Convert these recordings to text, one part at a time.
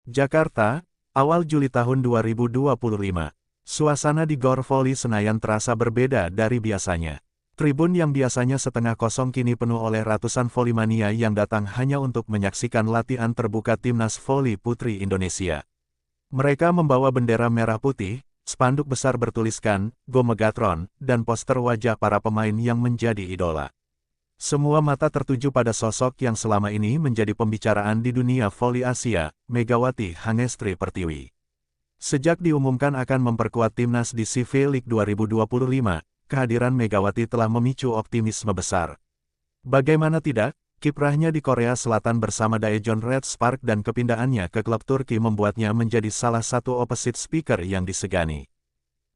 Jakarta, awal Juli tahun 2025. Suasana di Gor Voli Senayan terasa berbeda dari biasanya. Tribun yang biasanya setengah kosong kini penuh oleh ratusan volley-mania yang datang hanya untuk menyaksikan latihan terbuka Timnas Voli Putri Indonesia. Mereka membawa bendera merah putih, spanduk besar bertuliskan, Go Megatron, dan poster wajah para pemain yang menjadi idola. Semua mata tertuju pada sosok yang selama ini menjadi pembicaraan di dunia voli Asia, Megawati Hangestri Pertiwi. Sejak diumumkan akan memperkuat timnas di CV League 2025, kehadiran Megawati telah memicu optimisme besar. Bagaimana tidak, kiprahnya di Korea Selatan bersama Daejeon Red Spark dan kepindahannya ke klub Turki membuatnya menjadi salah satu opposite speaker yang disegani.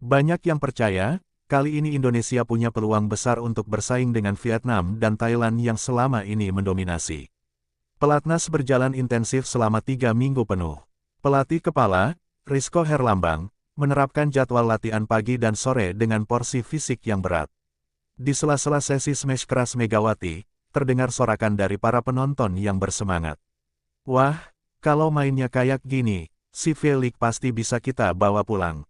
Banyak yang percaya, kali ini Indonesia punya peluang besar untuk bersaing dengan Vietnam dan Thailand yang selama ini mendominasi. Pelatnas berjalan intensif selama 3 minggu penuh. Pelatih kepala, Rizko Herlambang, menerapkan jadwal latihan pagi dan sore dengan porsi fisik yang berat. Di sela-sela sesi smash keras Megawati, terdengar sorakan dari para penonton yang bersemangat. Wah, kalau mainnya kayak gini, CV League pasti bisa kita bawa pulang.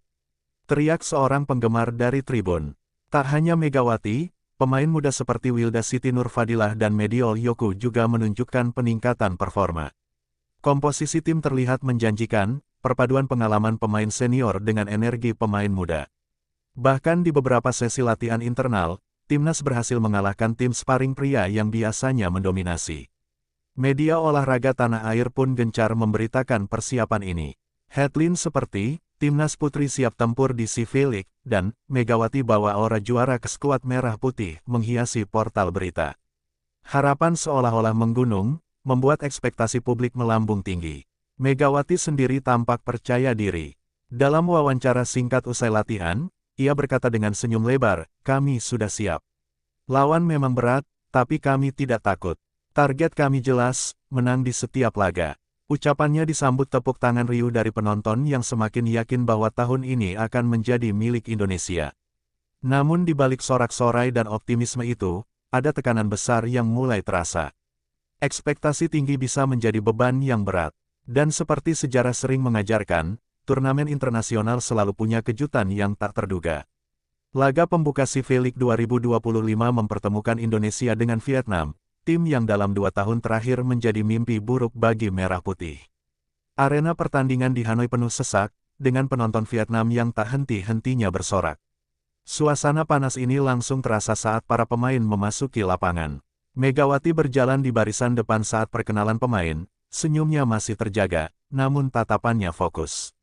Teriak seorang penggemar dari tribun. Tak hanya Megawati, pemain muda seperti Wilda Siti Nurfadilah dan Mediol Yoku juga menunjukkan peningkatan performa. Komposisi tim terlihat menjanjikan, perpaduan pengalaman pemain senior dengan energi pemain muda. Bahkan di beberapa sesi latihan internal, timnas berhasil mengalahkan tim sparring pria yang biasanya mendominasi. Media olahraga tanah air pun gencar memberitakan persiapan ini. Headline seperti, Timnas Putri siap tempur di CV League, dan Megawati bawa aura juara ke skuad merah putih menghiasi portal berita. Harapan seolah-olah menggunung, membuat ekspektasi publik melambung tinggi. Megawati sendiri tampak percaya diri. Dalam wawancara singkat usai latihan, ia berkata dengan senyum lebar, "Kami sudah siap. Lawan memang berat, tapi kami tidak takut. Target kami jelas, menang di setiap laga." Ucapannya disambut tepuk tangan riuh dari penonton yang semakin yakin bahwa tahun ini akan menjadi milik Indonesia. Namun di balik sorak-sorai dan optimisme itu, ada tekanan besar yang mulai terasa. Ekspektasi tinggi bisa menjadi beban yang berat. Dan seperti sejarah sering mengajarkan, turnamen internasional selalu punya kejutan yang tak terduga. Laga pembuka CV League 2025 mempertemukan Indonesia dengan Vietnam, tim yang dalam 2 tahun terakhir menjadi mimpi buruk bagi Merah Putih. Arena pertandingan di Hanoi penuh sesak, dengan penonton Vietnam yang tak henti-hentinya bersorak. Suasana panas ini langsung terasa saat para pemain memasuki lapangan. Megawati berjalan di barisan depan saat perkenalan pemain, senyumnya masih terjaga, namun tatapannya fokus.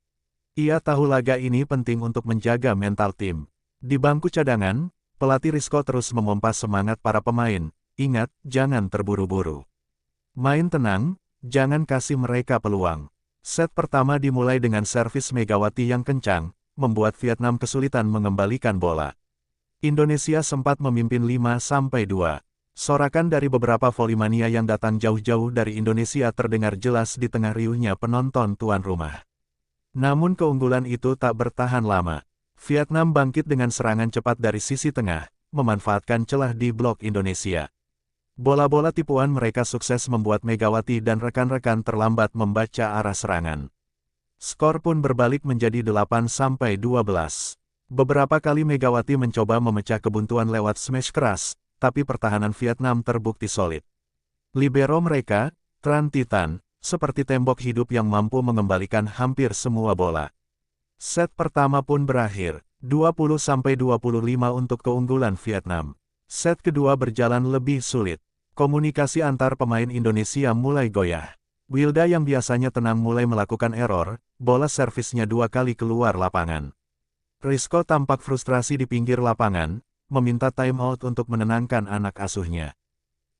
Ia tahu laga ini penting untuk menjaga mental tim. Di bangku cadangan, pelatih Rizko terus memompa semangat para pemain. Ingat, jangan terburu-buru. Main tenang, jangan kasih mereka peluang. Set pertama dimulai dengan servis Megawati yang kencang, membuat Vietnam kesulitan mengembalikan bola. Indonesia sempat memimpin 5-2. Sorakan dari beberapa volley-mania yang datang jauh-jauh dari Indonesia terdengar jelas di tengah riuhnya penonton tuan rumah. Namun keunggulan itu tak bertahan lama. Vietnam bangkit dengan serangan cepat dari sisi tengah, memanfaatkan celah di blok Indonesia. Bola-bola tipuan mereka sukses membuat Megawati dan rekan-rekan terlambat membaca arah serangan. Skor pun berbalik menjadi 8-12. Beberapa kali Megawati mencoba memecah kebuntuan lewat smash keras, tapi pertahanan Vietnam terbukti solid. Libero mereka, Tran Titan, seperti tembok hidup yang mampu mengembalikan hampir semua bola. Set pertama pun berakhir, 20-25 untuk keunggulan Vietnam. Set kedua berjalan lebih sulit. Komunikasi antar pemain Indonesia mulai goyah. Wilda yang biasanya tenang mulai melakukan error, bola servisnya 2 kali keluar lapangan. Rizko tampak frustrasi di pinggir lapangan, meminta timeout untuk menenangkan anak asuhnya.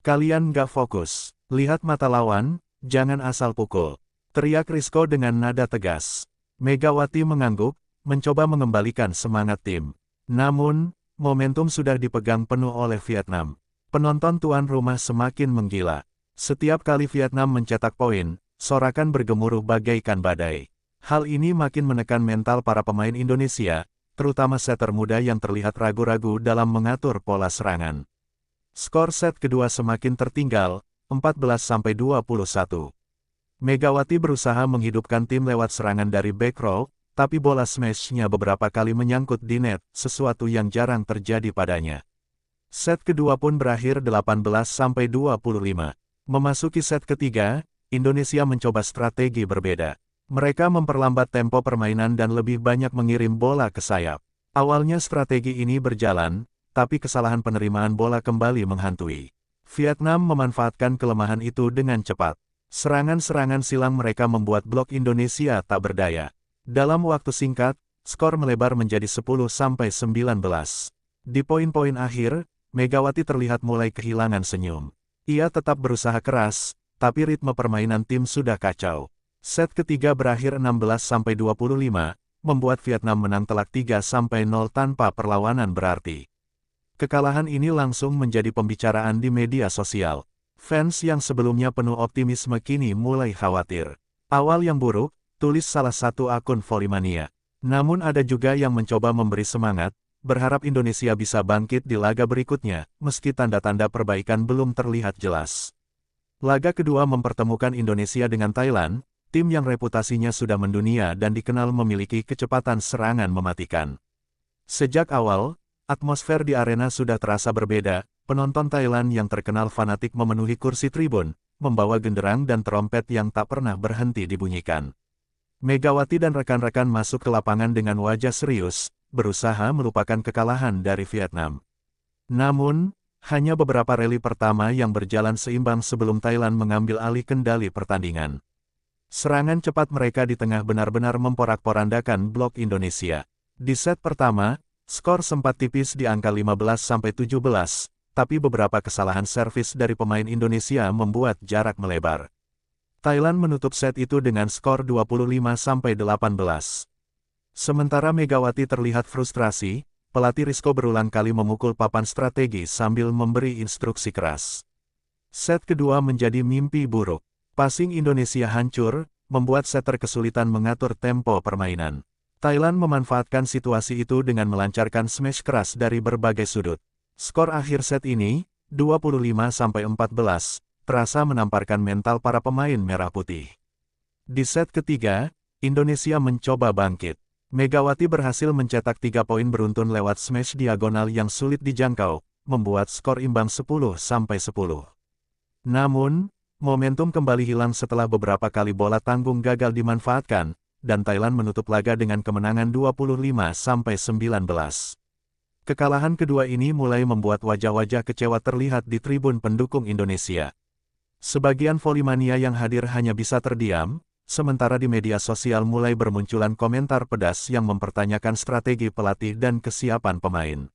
"Kalian gak fokus, lihat mata lawan, jangan asal pukul," teriak Rizko dengan nada tegas. Megawati mengangguk, mencoba mengembalikan semangat tim. Namun, momentum sudah dipegang penuh oleh Vietnam. Penonton tuan rumah semakin menggila. Setiap kali Vietnam mencetak poin, sorakan bergemuruh bagaikan badai. Hal ini makin menekan mental para pemain Indonesia, terutama setter muda yang terlihat ragu-ragu dalam mengatur pola serangan. Skor set kedua semakin tertinggal, 14-21. Megawati berusaha menghidupkan tim lewat serangan dari back row, tapi bola smash-nya beberapa kali menyangkut di net, sesuatu yang jarang terjadi padanya. Set kedua pun berakhir 18-25. Memasuki set ketiga, Indonesia mencoba strategi berbeda. Mereka memperlambat tempo permainan dan lebih banyak mengirim bola ke sayap. Awalnya strategi ini berjalan, tapi kesalahan penerimaan bola kembali menghantui. Vietnam memanfaatkan kelemahan itu dengan cepat. Serangan-serangan silang mereka membuat blok Indonesia tak berdaya. Dalam waktu singkat, skor melebar menjadi 10-19. Di poin-poin akhir, Megawati terlihat mulai kehilangan senyum. Ia tetap berusaha keras, tapi ritme permainan tim sudah kacau. Set ketiga berakhir 16-25, membuat Vietnam menang telak 3-0 tanpa perlawanan berarti. Kekalahan ini langsung menjadi pembicaraan di media sosial. Fans yang sebelumnya penuh optimisme kini mulai khawatir. Awal yang buruk, tulis salah satu akun Volley-mania. Namun ada juga yang mencoba memberi semangat, berharap Indonesia bisa bangkit di laga berikutnya, meski tanda-tanda perbaikan belum terlihat jelas. Laga kedua mempertemukan Indonesia dengan Thailand, tim yang reputasinya sudah mendunia dan dikenal memiliki kecepatan serangan mematikan. Sejak awal, atmosfer di arena sudah terasa berbeda, penonton Thailand yang terkenal fanatik memenuhi kursi tribun, membawa genderang dan trompet yang tak pernah berhenti dibunyikan. Megawati dan rekan-rekan masuk ke lapangan dengan wajah serius, berusaha melupakan kekalahan dari Vietnam. Namun, hanya beberapa rally pertama yang berjalan seimbang sebelum Thailand mengambil alih kendali pertandingan. Serangan cepat mereka di tengah benar-benar memporak-porandakan blok Indonesia. Di set pertama, skor sempat tipis di angka 15-17, tapi beberapa kesalahan servis dari pemain Indonesia membuat jarak melebar. Thailand menutup set itu dengan skor 25-18. Sementara Megawati terlihat frustrasi, pelatih Rizko berulang kali memukul papan strategi sambil memberi instruksi keras. Set kedua menjadi mimpi buruk. Passing Indonesia hancur, membuat setter kesulitan mengatur tempo permainan. Thailand memanfaatkan situasi itu dengan melancarkan smash keras dari berbagai sudut. Skor akhir set ini, 25-14, terasa menamparkan mental para pemain merah putih. Di set ketiga, Indonesia mencoba bangkit. Megawati berhasil mencetak 3 poin beruntun lewat smash diagonal yang sulit dijangkau, membuat skor imbang 10-10. Namun, momentum kembali hilang setelah beberapa kali bola tanggung gagal dimanfaatkan, dan Thailand menutup laga dengan kemenangan 25-19. Kekalahan kedua ini mulai membuat wajah-wajah kecewa terlihat di tribun pendukung Indonesia. Sebagian Volley-mania yang hadir hanya bisa terdiam, sementara di media sosial mulai bermunculan komentar pedas yang mempertanyakan strategi pelatih dan kesiapan pemain.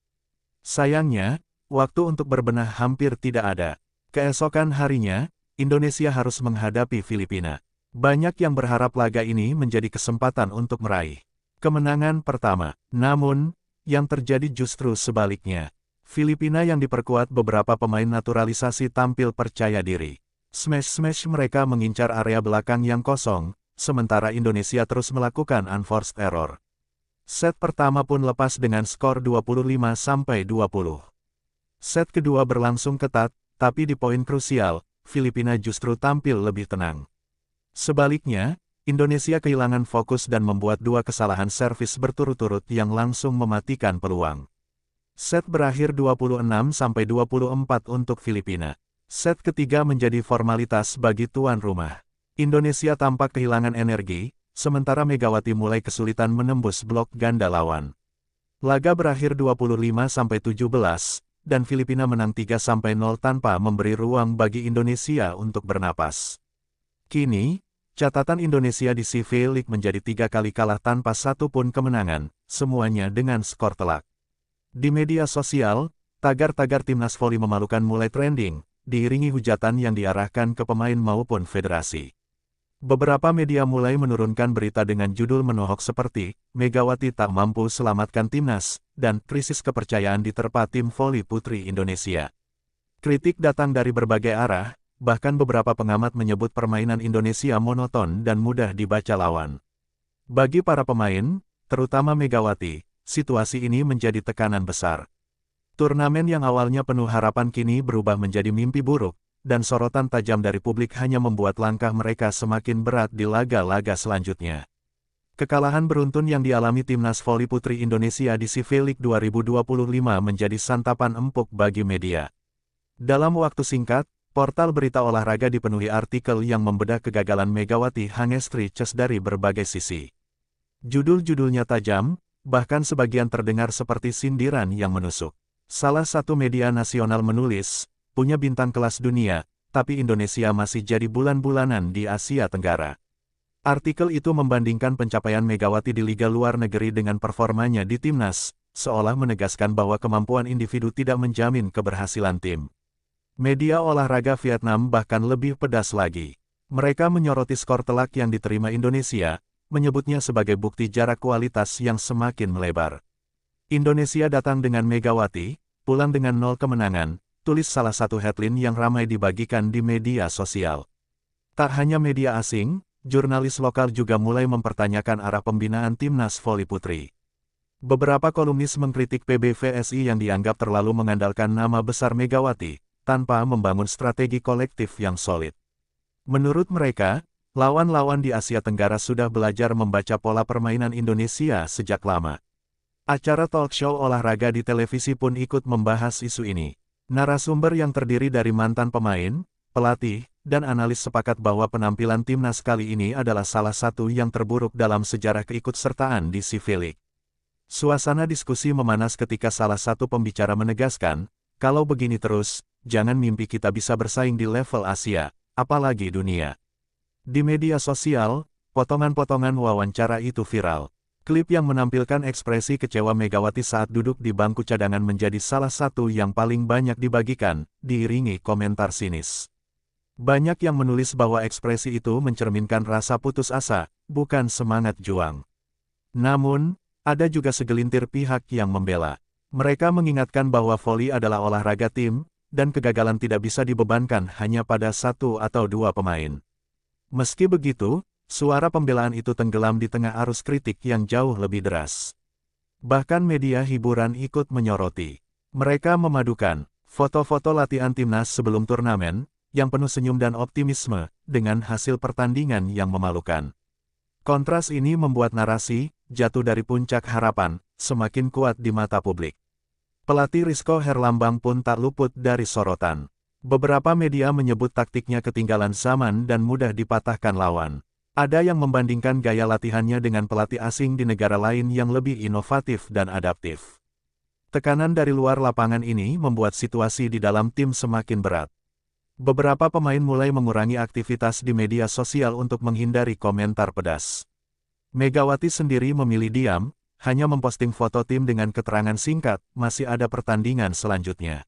Sayangnya, waktu untuk berbenah hampir tidak ada. Keesokan harinya, Indonesia harus menghadapi Filipina. Banyak yang berharap laga ini menjadi kesempatan untuk meraih kemenangan pertama. Namun, yang terjadi justru sebaliknya. Filipina yang diperkuat beberapa pemain naturalisasi tampil percaya diri. Smash-smash mereka mengincar area belakang yang kosong, sementara Indonesia terus melakukan unforced error. Set pertama pun lepas dengan skor 25-20. Set kedua berlangsung ketat, tapi di poin krusial, Filipina justru tampil lebih tenang. Sebaliknya, Indonesia kehilangan fokus dan membuat 2 kesalahan servis berturut-turut yang langsung mematikan peluang. Set berakhir 26-24 untuk Filipina. Set ketiga menjadi formalitas bagi tuan rumah. Indonesia tampak kehilangan energi, sementara Megawati mulai kesulitan menembus blok ganda lawan. Laga berakhir 25-17, dan Filipina menang 3-0 tanpa memberi ruang bagi Indonesia untuk bernapas. Kini, catatan Indonesia di CV League menjadi 3 kali kalah tanpa satu pun kemenangan, semuanya dengan skor telak. Di media sosial, tagar-tagar timnas voli memalukan mulai trending, diiringi hujatan yang diarahkan ke pemain maupun federasi. Beberapa media mulai menurunkan berita dengan judul menohok seperti, Megawati tak mampu selamatkan timnas, dan krisis kepercayaan diterpa tim voli putri Indonesia. Kritik datang dari berbagai arah, bahkan beberapa pengamat menyebut permainan Indonesia monoton dan mudah dibaca lawan. Bagi para pemain, terutama Megawati, situasi ini menjadi tekanan besar. Turnamen yang awalnya penuh harapan kini berubah menjadi mimpi buruk, dan sorotan tajam dari publik hanya membuat langkah mereka semakin berat di laga-laga selanjutnya. Kekalahan beruntun yang dialami Timnas Voli Putri Indonesia di CV League 2025 menjadi santapan empuk bagi media. Dalam waktu singkat, portal berita olahraga dipenuhi artikel yang membedah kegagalan Megawati Hangestri dari berbagai sisi. Judul-judulnya tajam, bahkan sebagian terdengar seperti sindiran yang menusuk. Salah satu media nasional menulis, punya bintang kelas dunia, tapi Indonesia masih jadi bulan-bulanan di Asia Tenggara. Artikel itu membandingkan pencapaian Megawati di liga luar negeri dengan performanya di timnas, seolah menegaskan bahwa kemampuan individu tidak menjamin keberhasilan tim. Media olahraga Vietnam bahkan lebih pedas lagi. Mereka menyoroti skor telak yang diterima Indonesia, menyebutnya sebagai bukti jarak kualitas yang semakin melebar. Indonesia datang dengan Megawati, pulang dengan 0 kemenangan, tulis salah satu headline yang ramai dibagikan di media sosial. Tak hanya media asing, jurnalis lokal juga mulai mempertanyakan arah pembinaan Timnas Voli Putri. Beberapa kolumnis mengkritik PBVSI yang dianggap terlalu mengandalkan nama besar Megawati, tanpa membangun strategi kolektif yang solid. Menurut mereka, lawan-lawan di Asia Tenggara sudah belajar membaca pola permainan Indonesia sejak lama. Acara talk show olahraga di televisi pun ikut membahas isu ini. Narasumber yang terdiri dari mantan pemain, pelatih, dan analis sepakat bahwa penampilan timnas kali ini adalah salah satu yang terburuk dalam sejarah keikutsertaan di CV League. Suasana diskusi memanas ketika salah satu pembicara menegaskan, kalau begini terus, jangan mimpi kita bisa bersaing di level Asia, apalagi dunia. Di media sosial, potongan-potongan wawancara itu viral. Klip yang menampilkan ekspresi kecewa Megawati saat duduk di bangku cadangan menjadi salah satu yang paling banyak dibagikan, diiringi komentar sinis. Banyak yang menulis bahwa ekspresi itu mencerminkan rasa putus asa, bukan semangat juang. Namun, ada juga segelintir pihak yang membela. Mereka mengingatkan bahwa voli adalah olahraga tim, dan kegagalan tidak bisa dibebankan hanya pada satu atau dua pemain. Meski begitu, suara pembelaan itu tenggelam di tengah arus kritik yang jauh lebih deras. Bahkan media hiburan ikut menyoroti. Mereka memadukan foto-foto latihan timnas sebelum turnamen, yang penuh senyum dan optimisme, dengan hasil pertandingan yang memalukan. Kontras ini membuat narasi, jatuh dari puncak harapan, semakin kuat di mata publik. Pelatih Rizko Herlambang pun tak luput dari sorotan. Beberapa media menyebut taktiknya ketinggalan zaman dan mudah dipatahkan lawan. Ada yang membandingkan gaya latihannya dengan pelatih asing di negara lain yang lebih inovatif dan adaptif. Tekanan dari luar lapangan ini membuat situasi di dalam tim semakin berat. Beberapa pemain mulai mengurangi aktivitas di media sosial untuk menghindari komentar pedas. Megawati sendiri memilih diam, hanya memposting foto tim dengan keterangan singkat, masih ada pertandingan selanjutnya.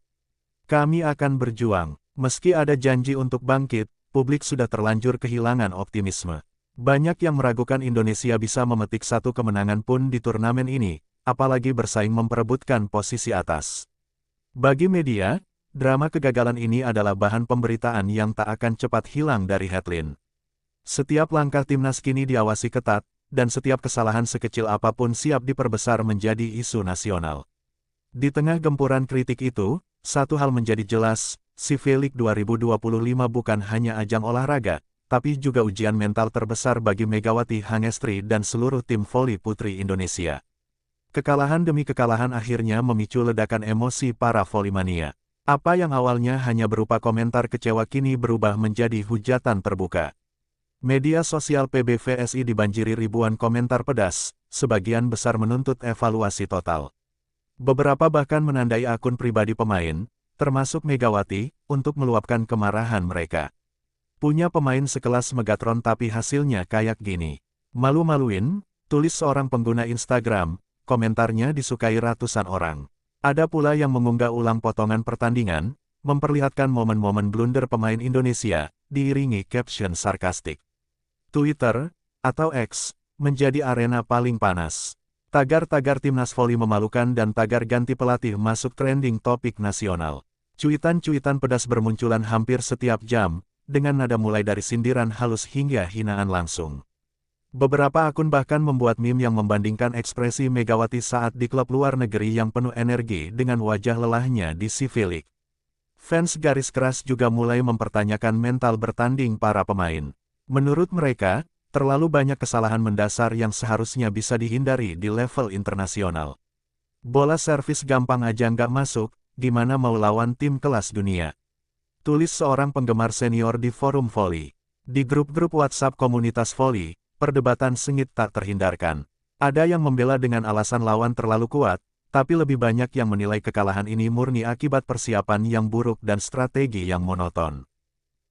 Kami akan berjuang. Meski ada janji untuk bangkit, publik sudah terlanjur kehilangan optimisme. Banyak yang meragukan Indonesia bisa memetik satu kemenangan pun di turnamen ini, apalagi bersaing memperebutkan posisi atas. Bagi media, drama kegagalan ini adalah bahan pemberitaan yang tak akan cepat hilang dari headline. Setiap langkah timnas kini diawasi ketat, dan setiap kesalahan sekecil apapun siap diperbesar menjadi isu nasional. Di tengah gempuran kritik itu, satu hal menjadi jelas, CV League 2025 bukan hanya ajang olahraga, tapi juga ujian mental terbesar bagi Megawati Hangestri dan seluruh tim voli putri Indonesia. Kekalahan demi kekalahan akhirnya memicu ledakan emosi para volimania. Apa yang awalnya hanya berupa komentar kecewa kini berubah menjadi hujatan terbuka. Media sosial PBVSI dibanjiri ribuan komentar pedas, sebagian besar menuntut evaluasi total. Beberapa bahkan menandai akun pribadi pemain, termasuk Megawati, untuk meluapkan kemarahan mereka. Punya pemain sekelas Megatron tapi hasilnya kayak gini. Malu-maluin, tulis seorang pengguna Instagram, komentarnya disukai ratusan orang. Ada pula yang mengunggah ulang potongan pertandingan, memperlihatkan momen-momen blunder pemain Indonesia, diiringi caption sarkastik. Twitter, atau X, menjadi arena paling panas. Tagar-tagar timnas voli memalukan dan tagar ganti pelatih masuk trending topik nasional. Cuitan-cuitan pedas bermunculan hampir setiap jam, dengan nada mulai dari sindiran halus hingga hinaan langsung. Beberapa akun bahkan membuat meme yang membandingkan ekspresi Megawati saat di klub luar negeri yang penuh energi dengan wajah lelahnya di CV League. Fans garis keras juga mulai mempertanyakan mental bertanding para pemain. Menurut mereka, terlalu banyak kesalahan mendasar yang seharusnya bisa dihindari di level internasional. Bola servis gampang aja nggak masuk, gimana mau lawan tim kelas dunia? Tulis seorang penggemar senior di forum voli. Di grup-grup WhatsApp komunitas voli, perdebatan sengit tak terhindarkan. Ada yang membela dengan alasan lawan terlalu kuat, tapi lebih banyak yang menilai kekalahan ini murni akibat persiapan yang buruk dan strategi yang monoton.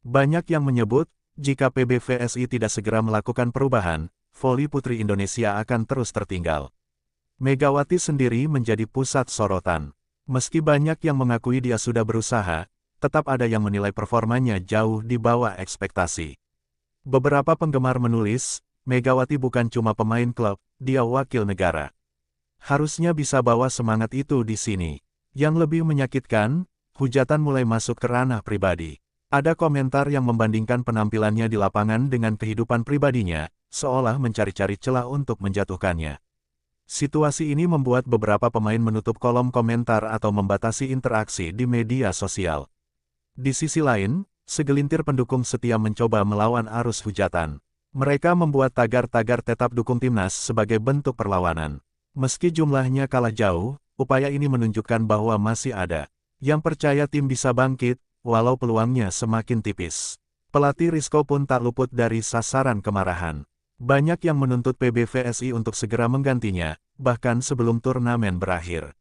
Banyak yang menyebut, jika PBVSI tidak segera melakukan perubahan, voli putri Indonesia akan terus tertinggal. Megawati sendiri menjadi pusat sorotan. Meski banyak yang mengakui dia sudah berusaha, tetap ada yang menilai performanya jauh di bawah ekspektasi. Beberapa penggemar menulis, Megawati bukan cuma pemain klub, dia wakil negara. Harusnya bisa bawa semangat itu di sini. Yang lebih menyakitkan, hujatan mulai masuk ke ranah pribadi. Ada komentar yang membandingkan penampilannya di lapangan dengan kehidupan pribadinya, seolah mencari-cari celah untuk menjatuhkannya. Situasi ini membuat beberapa pemain menutup kolom komentar atau membatasi interaksi di media sosial. Di sisi lain, segelintir pendukung setia mencoba melawan arus hujatan. Mereka membuat tagar-tagar tetap dukung timnas sebagai bentuk perlawanan. Meski jumlahnya kalah jauh, upaya ini menunjukkan bahwa masih ada yang percaya tim bisa bangkit, walau peluangnya semakin tipis. Pelatih Rizko pun tak luput dari sasaran kemarahan. Banyak yang menuntut PBVSI untuk segera menggantinya, bahkan sebelum turnamen berakhir.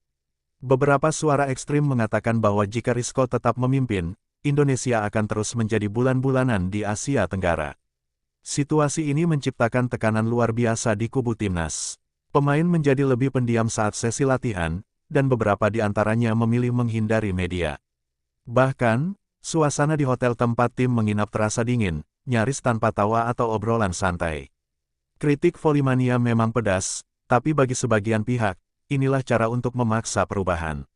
Beberapa suara ekstrim mengatakan bahwa jika Rizko tetap memimpin, Indonesia akan terus menjadi bulan-bulanan di Asia Tenggara. Situasi ini menciptakan tekanan luar biasa di kubu timnas. Pemain menjadi lebih pendiam saat sesi latihan, dan beberapa di antaranya memilih menghindari media. Bahkan, suasana di hotel tempat tim menginap terasa dingin, nyaris tanpa tawa atau obrolan santai. Kritik Volimania memang pedas, tapi bagi sebagian pihak, inilah cara untuk memaksa perubahan.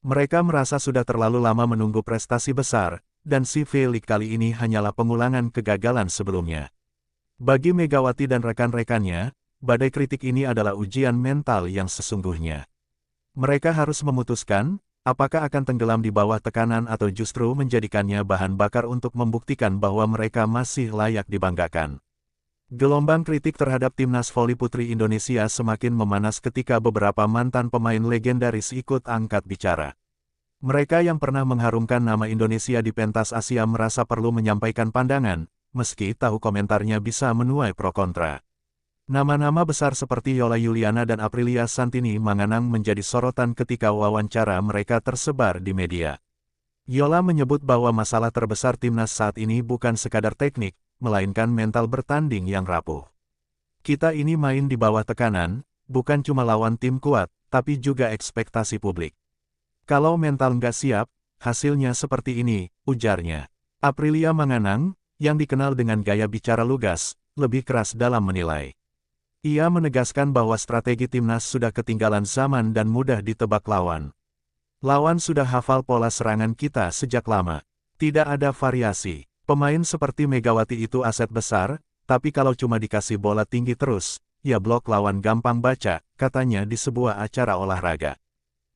Mereka merasa sudah terlalu lama menunggu prestasi besar, dan si V-League kali ini hanyalah pengulangan kegagalan sebelumnya. Bagi Megawati dan rekan-rekannya, badai kritik ini adalah ujian mental yang sesungguhnya. Mereka harus memutuskan, apakah akan tenggelam di bawah tekanan atau justru menjadikannya bahan bakar untuk membuktikan bahwa mereka masih layak dibanggakan. Gelombang kritik terhadap timnas voli putri Indonesia semakin memanas ketika beberapa mantan pemain legendaris ikut angkat bicara. Mereka yang pernah mengharumkan nama Indonesia di pentas Asia merasa perlu menyampaikan pandangan, meski tahu komentarnya bisa menuai pro kontra. Nama-nama besar seperti Yola Yuliana dan Aprilia Santini Manganang menjadi sorotan ketika wawancara mereka tersebar di media. Yola menyebut bahwa masalah terbesar timnas saat ini bukan sekadar teknik, melainkan mental bertanding yang rapuh. Kita ini main di bawah tekanan, bukan cuma lawan tim kuat, tapi juga ekspektasi publik. Kalau mental nggak siap, hasilnya seperti ini, ujarnya. Aprilia Manganang, yang dikenal dengan gaya bicara lugas, lebih keras dalam menilai. Ia menegaskan bahwa strategi timnas sudah ketinggalan zaman dan mudah ditebak lawan. Lawan sudah hafal pola serangan kita sejak lama. Tidak ada variasi. Pemain seperti Megawati itu aset besar, tapi kalau cuma dikasih bola tinggi terus, ya blok lawan gampang baca, katanya di sebuah acara olahraga.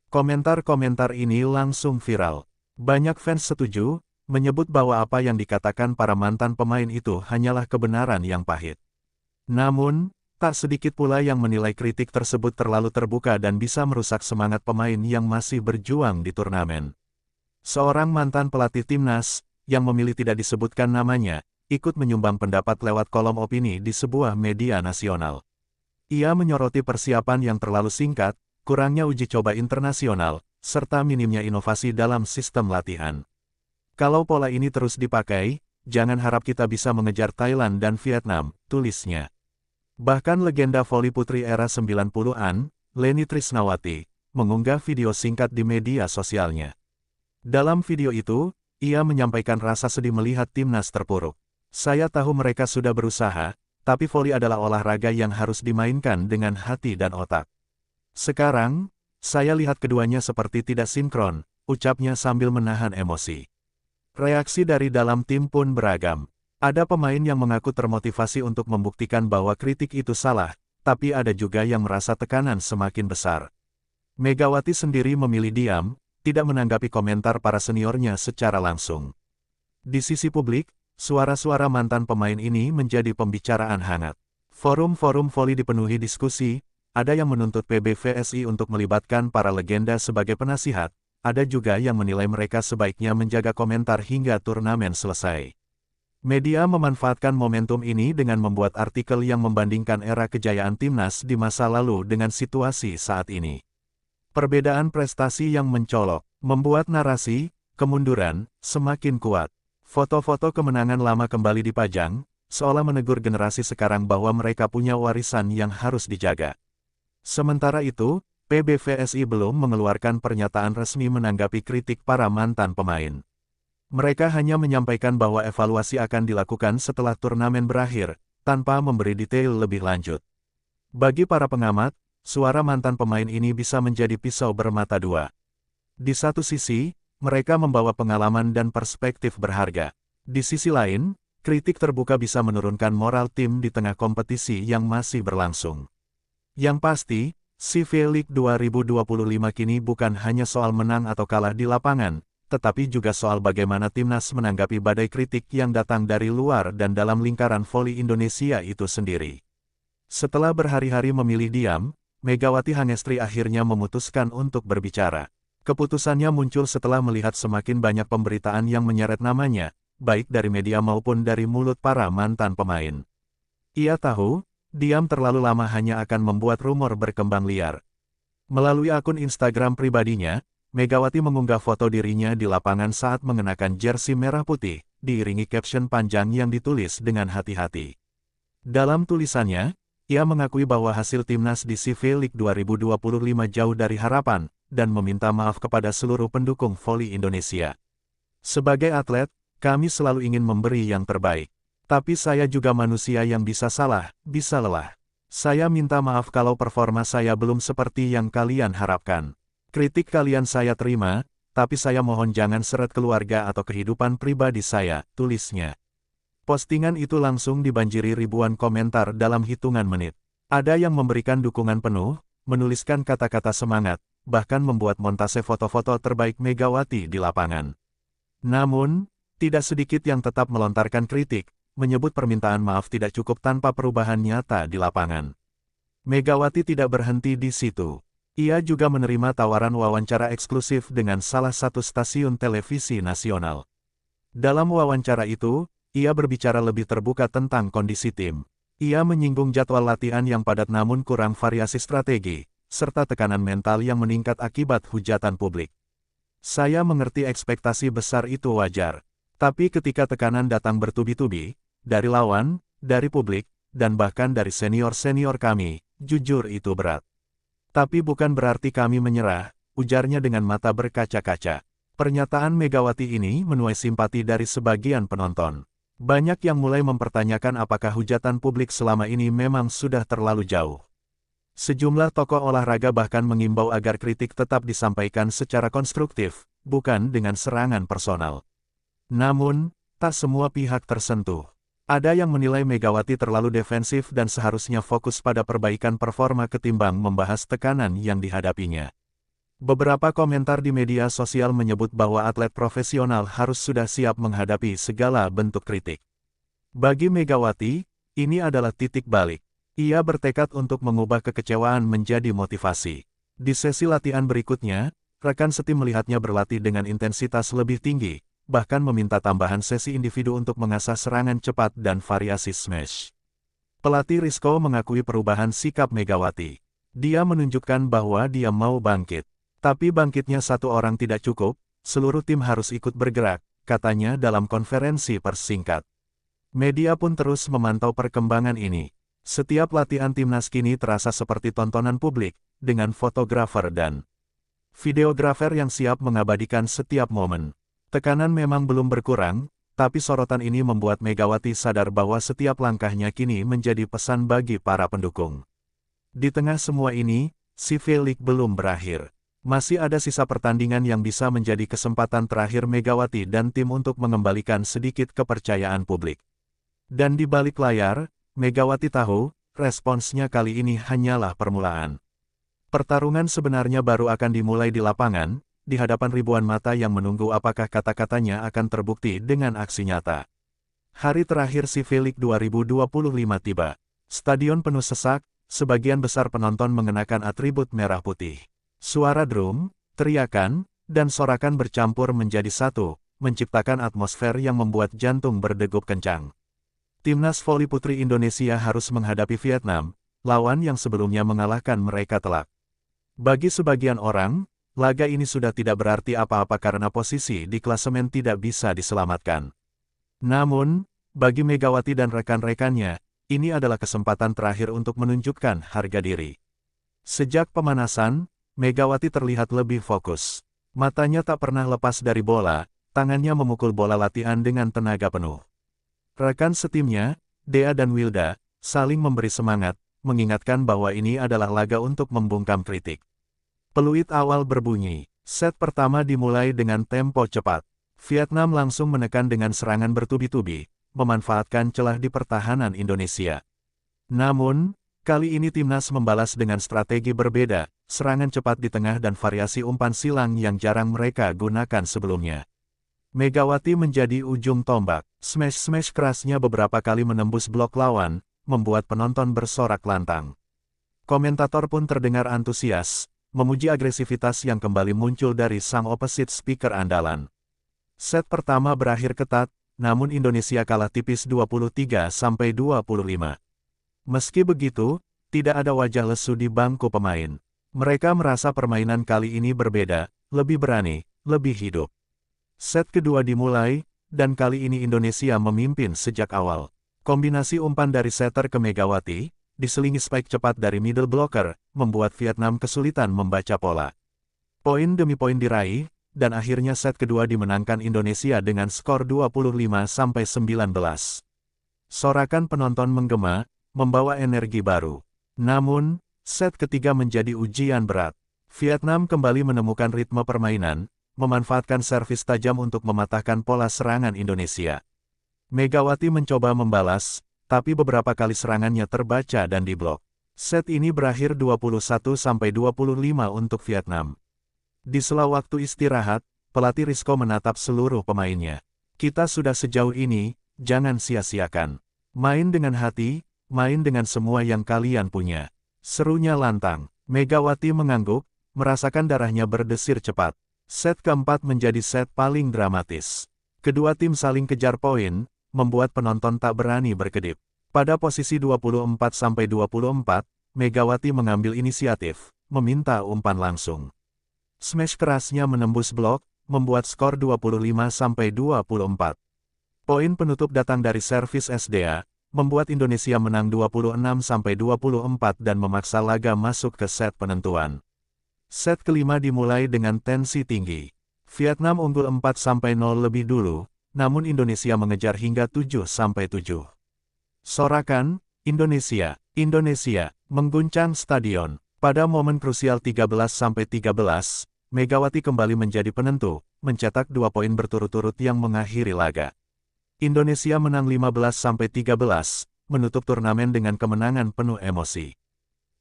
Komentar-komentar ini langsung viral. Banyak fans setuju, menyebut bahwa apa yang dikatakan para mantan pemain itu hanyalah kebenaran yang pahit. Namun, tak sedikit pula yang menilai kritik tersebut terlalu terbuka dan bisa merusak semangat pemain yang masih berjuang di turnamen. Seorang mantan pelatih timnas, yang memilih tidak disebutkan namanya, ikut menyumbang pendapat lewat kolom opini di sebuah media nasional. Ia menyoroti persiapan yang terlalu singkat, kurangnya uji coba internasional, serta minimnya inovasi dalam sistem latihan. Kalau pola ini terus dipakai, jangan harap kita bisa mengejar Thailand dan Vietnam, tulisnya. Bahkan legenda voli putri era 90-an, Leni Trisnawati, mengunggah video singkat di media sosialnya. Dalam video itu, ia menyampaikan rasa sedih melihat timnas terpuruk. Saya tahu mereka sudah berusaha, tapi voli adalah olahraga yang harus dimainkan dengan hati dan otak. Sekarang, saya lihat keduanya seperti tidak sinkron, ucapnya sambil menahan emosi. Reaksi dari dalam tim pun beragam. Ada pemain yang mengaku termotivasi untuk membuktikan bahwa kritik itu salah, tapi ada juga yang merasa tekanan semakin besar. Megawati sendiri memilih diam, tidak menanggapi komentar para seniornya secara langsung. Di sisi publik, suara-suara mantan pemain ini menjadi pembicaraan hangat. Forum-forum voli dipenuhi diskusi, ada yang menuntut PBVSI untuk melibatkan para legenda sebagai penasihat, ada juga yang menilai mereka sebaiknya menjaga komentar hingga turnamen selesai. Media memanfaatkan momentum ini dengan membuat artikel yang membandingkan era kejayaan timnas di masa lalu dengan situasi saat ini. Perbedaan prestasi yang mencolok, membuat narasi kemunduran semakin kuat. Foto-foto kemenangan lama kembali dipajang, seolah menegur generasi sekarang bahwa mereka punya warisan yang harus dijaga. Sementara itu, PBVSI belum mengeluarkan pernyataan resmi menanggapi kritik para mantan pemain. Mereka hanya menyampaikan bahwa evaluasi akan dilakukan setelah turnamen berakhir, tanpa memberi detail lebih lanjut. Bagi para pengamat, suara mantan pemain ini bisa menjadi pisau bermata dua. Di satu sisi, mereka membawa pengalaman dan perspektif berharga. Di sisi lain, kritik terbuka bisa menurunkan moral tim di tengah kompetisi yang masih berlangsung. Yang pasti, CV League 2025 kini bukan hanya soal menang atau kalah di lapangan, tetapi juga soal bagaimana timnas menanggapi badai kritik yang datang dari luar dan dalam lingkaran voli Indonesia itu sendiri. Setelah berhari-hari memilih diam, Megawati Hangestri akhirnya memutuskan untuk berbicara. Keputusannya muncul setelah melihat semakin banyak pemberitaan yang menyeret namanya, baik dari media maupun dari mulut para mantan pemain. Ia tahu, diam terlalu lama hanya akan membuat rumor berkembang liar. Melalui akun Instagram pribadinya, Megawati mengunggah foto dirinya di lapangan saat mengenakan jersey merah putih, diiringi caption panjang yang ditulis dengan hati-hati. Dalam tulisannya, ia mengakui bahwa hasil timnas di CV League 2025 jauh dari harapan, dan meminta maaf kepada seluruh pendukung voli Indonesia. Sebagai atlet, kami selalu ingin memberi yang terbaik. Tapi saya juga manusia yang bisa salah, bisa lelah. Saya minta maaf kalau performa saya belum seperti yang kalian harapkan. Kritik kalian saya terima, tapi saya mohon jangan seret keluarga atau kehidupan pribadi saya, tulisnya. Postingan itu langsung dibanjiri ribuan komentar dalam hitungan menit. Ada yang memberikan dukungan penuh, menuliskan kata-kata semangat, bahkan membuat montase foto-foto terbaik Megawati di lapangan. Namun, tidak sedikit yang tetap melontarkan kritik, menyebut permintaan maaf tidak cukup tanpa perubahan nyata di lapangan. Megawati tidak berhenti di situ. Ia juga menerima tawaran wawancara eksklusif dengan salah satu stasiun televisi nasional. Dalam wawancara itu, ia berbicara lebih terbuka tentang kondisi tim. Ia menyinggung jadwal latihan yang padat namun kurang variasi strategi, serta tekanan mental yang meningkat akibat hujatan publik. Saya mengerti ekspektasi besar itu wajar. Tapi ketika tekanan datang bertubi-tubi, dari lawan, dari publik, dan bahkan dari senior-senior kami, jujur itu berat. Tapi bukan berarti kami menyerah, ujarnya dengan mata berkaca-kaca. Pernyataan Megawati ini menuai simpati dari sebagian penonton. Banyak yang mulai mempertanyakan apakah hujatan publik selama ini memang sudah terlalu jauh. Sejumlah tokoh olahraga bahkan mengimbau agar kritik tetap disampaikan secara konstruktif, bukan dengan serangan personal. Namun, tak semua pihak tersentuh. Ada yang menilai Megawati terlalu defensif dan seharusnya fokus pada perbaikan performa ketimbang membahas tekanan yang dihadapinya. Beberapa komentar di media sosial menyebut bahwa atlet profesional harus sudah siap menghadapi segala bentuk kritik. Bagi Megawati, ini adalah titik balik. Ia bertekad untuk mengubah kekecewaan menjadi motivasi. Di sesi latihan berikutnya, rekan setim melihatnya berlatih dengan intensitas lebih tinggi, bahkan meminta tambahan sesi individu untuk mengasah serangan cepat dan variasi smash. Pelatih Rizko mengakui perubahan sikap Megawati. Dia menunjukkan bahwa dia mau bangkit. Tapi bangkitnya satu orang tidak cukup, seluruh tim harus ikut bergerak, katanya dalam konferensi pers singkat. Media pun terus memantau perkembangan ini. Setiap latihan timnas kini terasa seperti tontonan publik, dengan fotografer dan videografer yang siap mengabadikan setiap momen. Tekanan memang belum berkurang, tapi sorotan ini membuat Megawati sadar bahwa setiap langkahnya kini menjadi pesan bagi para pendukung. Di tengah semua ini, CV League belum berakhir. Masih ada sisa pertandingan yang bisa menjadi kesempatan terakhir Megawati dan tim untuk mengembalikan sedikit kepercayaan publik. Dan di balik layar, Megawati tahu, responsnya kali ini hanyalah permulaan. Pertarungan sebenarnya baru akan dimulai di lapangan, di hadapan ribuan mata yang menunggu apakah kata-katanya akan terbukti dengan aksi nyata. Hari terakhir Civic 2025 tiba. Stadion penuh sesak, sebagian besar penonton mengenakan atribut merah putih. Suara drum, teriakan, dan sorakan bercampur menjadi satu, menciptakan atmosfer yang membuat jantung berdegup kencang. Timnas voli putri Indonesia harus menghadapi Vietnam, lawan yang sebelumnya mengalahkan mereka telak. Bagi sebagian orang, laga ini sudah tidak berarti apa-apa karena posisi di klasemen tidak bisa diselamatkan. Namun, bagi Megawati dan rekan-rekannya, ini adalah kesempatan terakhir untuk menunjukkan harga diri. Sejak pemanasan, Megawati terlihat lebih fokus. Matanya tak pernah lepas dari bola, tangannya memukul bola latihan dengan tenaga penuh. Rekan setimnya, Dea dan Wilda, saling memberi semangat, mengingatkan bahwa ini adalah laga untuk membungkam kritik. Peluit awal berbunyi. Set pertama dimulai dengan tempo cepat. Vietnam langsung menekan dengan serangan bertubi-tubi, memanfaatkan celah di pertahanan Indonesia. Namun, kali ini timnas membalas dengan strategi berbeda, serangan cepat di tengah dan variasi umpan silang yang jarang mereka gunakan sebelumnya. Megawati menjadi ujung tombak, smash-smash kerasnya beberapa kali menembus blok lawan, membuat penonton bersorak lantang. Komentator pun terdengar antusias, memuji agresivitas yang kembali muncul dari sang opposite speaker andalan. Set pertama berakhir ketat, namun Indonesia kalah tipis 23-25. Meski begitu, tidak ada wajah lesu di bangku pemain. Mereka merasa permainan kali ini berbeda, lebih berani, lebih hidup. Set kedua dimulai, dan kali ini Indonesia memimpin sejak awal. Kombinasi umpan dari setter ke Megawati, diselingi spike cepat dari middle blocker, membuat Vietnam kesulitan membaca pola. Poin demi poin diraih, dan akhirnya set kedua dimenangkan Indonesia dengan skor 25-19. Sorakan penonton menggema, membawa energi baru. Namun, set ketiga menjadi ujian berat. Vietnam kembali menemukan ritme permainan, memanfaatkan servis tajam untuk mematahkan pola serangan Indonesia. Megawati mencoba membalas, tapi beberapa kali serangannya terbaca dan diblok. Set ini berakhir 21-25 untuk Vietnam. Di sela waktu istirahat, pelatih Rizko menatap seluruh pemainnya. Kita sudah sejauh ini, jangan sia-siakan. Main dengan hati, main dengan semua yang kalian punya. Serunya lantang. Megawati mengangguk, merasakan darahnya berdesir cepat. Set keempat menjadi set paling dramatis. Kedua tim saling kejar poin, membuat penonton tak berani berkedip. Pada posisi 24-24, Megawati mengambil inisiatif, meminta umpan langsung. Smash kerasnya menembus blok, membuat skor 25-24. Poin penutup datang dari servis SDA, membuat Indonesia menang 26-24 dan memaksa laga masuk ke set penentuan. Set kelima dimulai dengan tensi tinggi. Vietnam unggul 4-0 lebih dulu, namun Indonesia mengejar hingga 7-7. Sorakan, Indonesia, Indonesia, mengguncang stadion. Pada momen krusial 13-13, Megawati kembali menjadi penentu, mencetak 2 poin berturut-turut yang mengakhiri laga. Indonesia menang 15-13, menutup turnamen dengan kemenangan penuh emosi.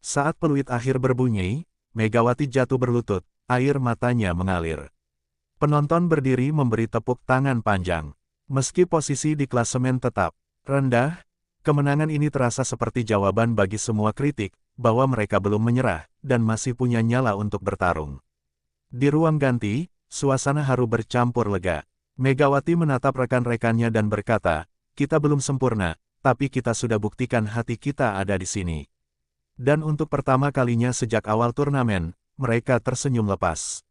Saat peluit akhir berbunyi, Megawati jatuh berlutut, air matanya mengalir. Penonton berdiri memberi tepuk tangan panjang. Meski posisi di klasemen tetap rendah, kemenangan ini terasa seperti jawaban bagi semua kritik, bahwa mereka belum menyerah, dan masih punya nyala untuk bertarung. Di ruang ganti, suasana haru bercampur lega. Megawati menatap rekan-rekannya dan berkata, "Kita belum sempurna, tapi kita sudah buktikan hati kita ada di sini." Dan untuk pertama kalinya sejak awal turnamen, mereka tersenyum lepas.